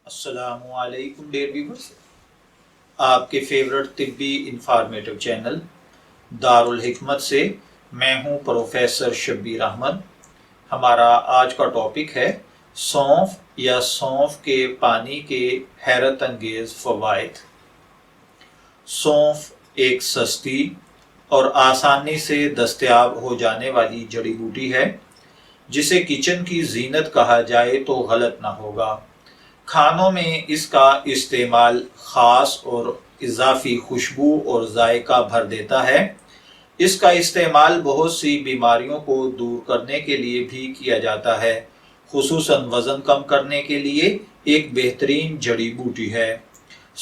السلام علیکم dear viewers, آپ کے فیورٹ طبی انفارمیٹو چینل دارالحکمت سے میں ہوں پروفیسر شبیر احمد۔ ہمارا آج کا ٹاپک ہے سونف یا سونف کے پانی کے حیرت انگیز فوائد۔ سونف ایک سستی اور آسانی سے دستیاب ہو جانے والی جڑی بوٹی ہے جسے کچن کی زینت کہا جائے تو غلط نہ ہوگا۔ کھانوں میں اس کا استعمال خاص اور اضافی خوشبو اور ذائقہ بھر دیتا ہے۔ اس کا استعمال بہت سی بیماریوں کو دور کرنے کے لیے بھی کیا جاتا ہے، خصوصاً وزن کم کرنے کے لیے ایک بہترین جڑی بوٹی ہے۔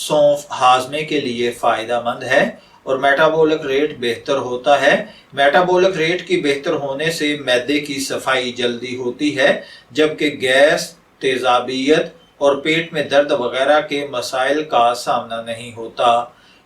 سونف ہاضمے کے لیے فائدہ مند ہے اور میٹابولک ریٹ بہتر ہوتا ہے۔ میٹابولک ریٹ کی بہتر ہونے سے معدے کی صفائی جلدی ہوتی ہے، جبکہ گیس، تیزابیت اور پیٹ میں درد وغیرہ کے مسائل کا سامنا نہیں ہوتا۔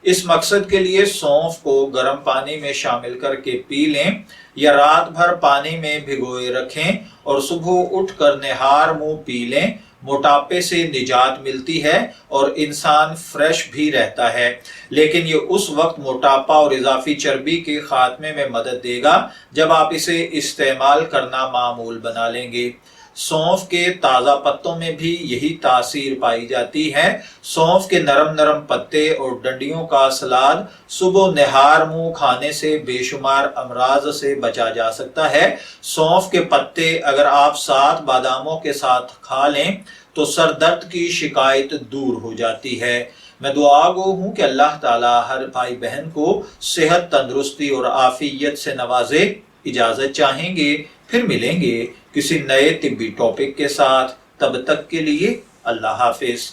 اس مقصد کے لیے سونف کو گرم پانی میں شامل کر کے پی لیں یا رات بھر پانی میں بھگوئے رکھیں اور صبح اٹھ کر نہار منہ پی لیں۔ موٹاپے سے نجات ملتی ہے اور انسان فریش بھی رہتا ہے، لیکن یہ اس وقت موٹاپا اور اضافی چربی کے خاتمے میں مدد دے گا جب آپ اسے استعمال کرنا معمول بنا لیں گے۔ سونف کے تازہ پتوں میں بھی یہی تاثیر پائی جاتی ہے۔ سونف کے نرم نرم پتے اور ڈنڈیوں کا سلاد صبح نہار منہ کھانے سے بے شمار امراض سے بچا جا سکتا ہے۔ سونف کے پتے اگر آپ 7 باداموں کے ساتھ کھا لیں تو سر درد کی شکایت دور ہو جاتی ہے۔ میں دعا گو ہوں کہ اللہ تعالیٰ ہر بھائی بہن کو صحت، تندرستی اور عافیت سے نوازے۔ اجازت چاہیں گے، پھر ملیں گے کسی نئے طبی ٹاپک کے ساتھ۔ تب تک کے لیے اللہ حافظ۔